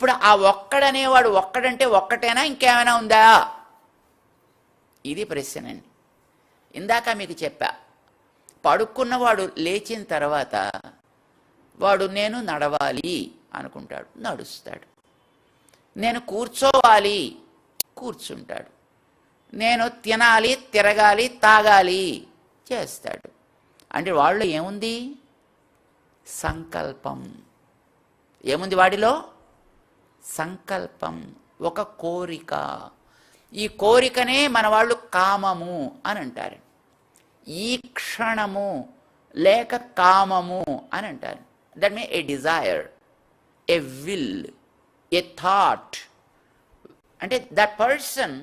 ఇప్పుడు ఆ ఒక్కడనేవాడు ఒక్కడంటే ఒక్కటేనా, ఇంకేమైనా ఉందా? ఇది ప్రశ్న అండి. ఇందాక మీకు చెప్పా, పడుకున్నవాడు లేచిన తర్వాత వాడు నేను నడవాలి అనుకుంటాడు, నడుస్తాడు. నేను కూర్చోవాలి, కూర్చుంటాడు. నేను తినాలి, తిరగాలి, తాగాలి, చేస్తాడు. అంటే వాళ్ళు ఏముంది? సంకల్పం. ఏముంది వాడిలో? సంకల్పం, ఒక కోరిక. ఈ కోరికనే మన వాళ్ళు కామము అని అంటారు. ఈ క్షణము లేక కామము అని అంటారు. That means a desire, a will, a thought. అంటే that person,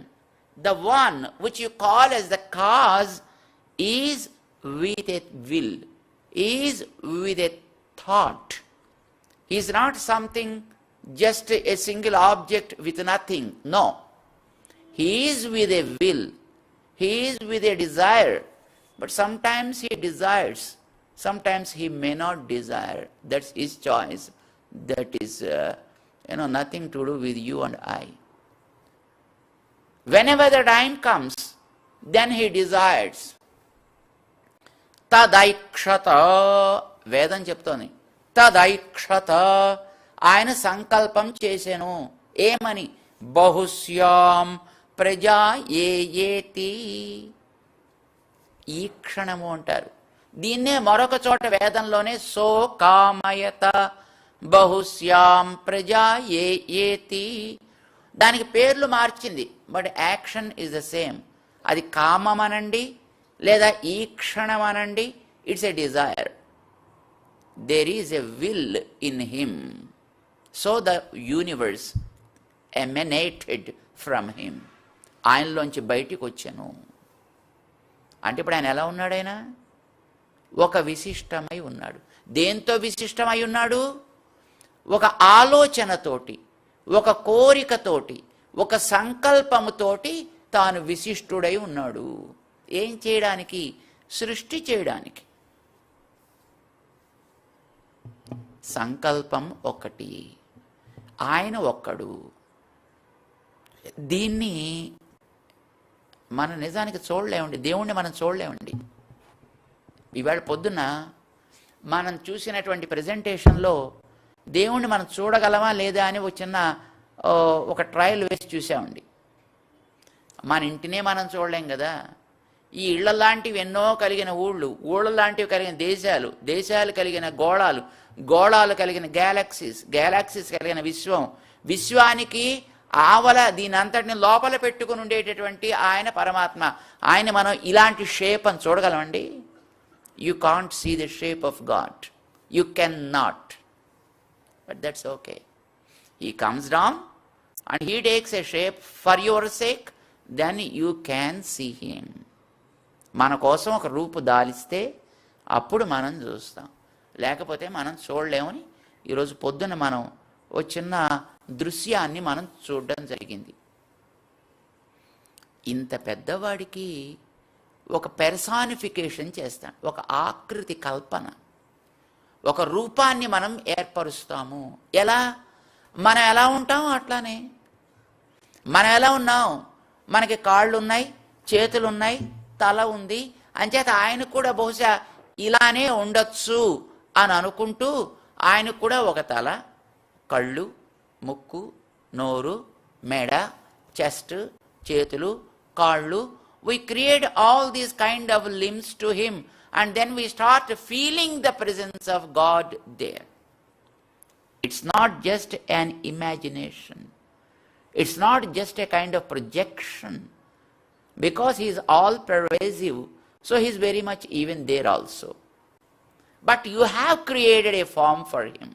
the one which you call as the cause, is with a will, is with a thought. He is not something, just a single object with nothing. No. He is with a will. He is with a desire. But sometimes he desires. Sometimes he may not desire. That's his choice. That is, nothing to do with you and I. Whenever the time comes, then he desires. తదైక్షత, వేదం చెప్తోంది, తదైక్షత, ఆయన సంకల్పం చేసెను. ఏమని? బహుశ్యాం ప్రజా ఏయేతి. ఈ క్షణము అంటారు. దీన్నే మరొక చోట వేదంలోనే సో కామయత బహుశ్యాం ప్రజా ఏయేతి. దానికి పేర్లు మార్చింది, but action is the same. అది కామం అనండి, లేదా ఈ క్షణం అనండి, it's a desire. There is a will in him. So the universe emanated from him. ఆయనలోంచి బయటికి వచ్చాను. అంటే ఇప్పుడు ఆయన ఎలా ఉన్నాడు? ఆయన ఒక విశిష్టమై ఉన్నాడు. దేంతో విశిష్టమై ఉన్నాడు? ఒక ఆలోచనతోటి, ఒక కోరికతోటి, ఒక సంకల్పముతోటి తాను విశిష్టుడై ఉన్నాడు. ఏం చేయడానికి? సృష్టి చేయడానికి. సంకల్పం ఒక్కటి, ఆయన ఒక్కడు. దీన్ని మనం నిజానికి చూడలేమండి. దేవుణ్ణి మనం చూడలేమండి. ఇవాళ పొద్దున్న మనం చూసినటువంటి ప్రజెంటేషన్లో దేవుణ్ణి మనం చూడగలమా లేదా అని ఒక ట్రయల్ వేసి చూసామండి. మన ఇంటినే మనం చూడలేం కదా. ఈ ఇళ్ల లాంటివి ఎన్నో కలిగిన ఊళ్ళ లాంటివి కలిగిన దేశాలు, దేశాలు కలిగిన గోళాలు, గోళాలు కలిగిన గ్యాలక్సీస్, గ్యాలక్సీస్ కలిగిన విశ్వం, విశ్వానికి ఆవల దీని అంతటిని లోపల పెట్టుకుని ఉండేటటువంటి ఆయన పరమాత్మ. ఆయన మనం ఇలాంటి షేప్ అని చూడగలమండి? You can't see the shape of God. You can not. But that's okay. He comes down and he takes a shape for your sake, then you can see him. మన కోసం ఒక రూపు దాలిస్తే అప్పుడు మనం చూస్తాం, లేకపోతే మనం చూడలేమని ఈరోజు పొద్దున మనం ఒక చిన్న దృశ్యాన్ని మనం చూడడం జరిగింది. ఇంత పెద్దవాడికి ఒక పెర్సానిఫికేషన్ చేస్తాం, ఒక ఆకృతి కల్పన, ఒక రూపాన్ని మనం ఏర్పరుస్తాము. ఎలా? మనం ఎలా ఉంటాం అట్లానే. మనం ఎలా ఉన్నాం? మనకి కాళ్ళు ఉన్నాయి, చేతులు ఉన్నాయి, తల ఉంది. అంచేత ఆయనకు కూడా బహుశా ఇలానే ఉండొచ్చు అని అనుకుంటూ ఆయనకు కూడా ఒక తల, కళ్ళు, ముక్కు, నోరు, మెడ, చెస్ట్, చేతులు, కాళ్ళు. We create all these kind of limbs to him, and then we start feeling the presence of God there. It's not just an imagination. It's not just a kind of projection. Because he is all pervasive, so he is very much even there also. But you have created a form for him.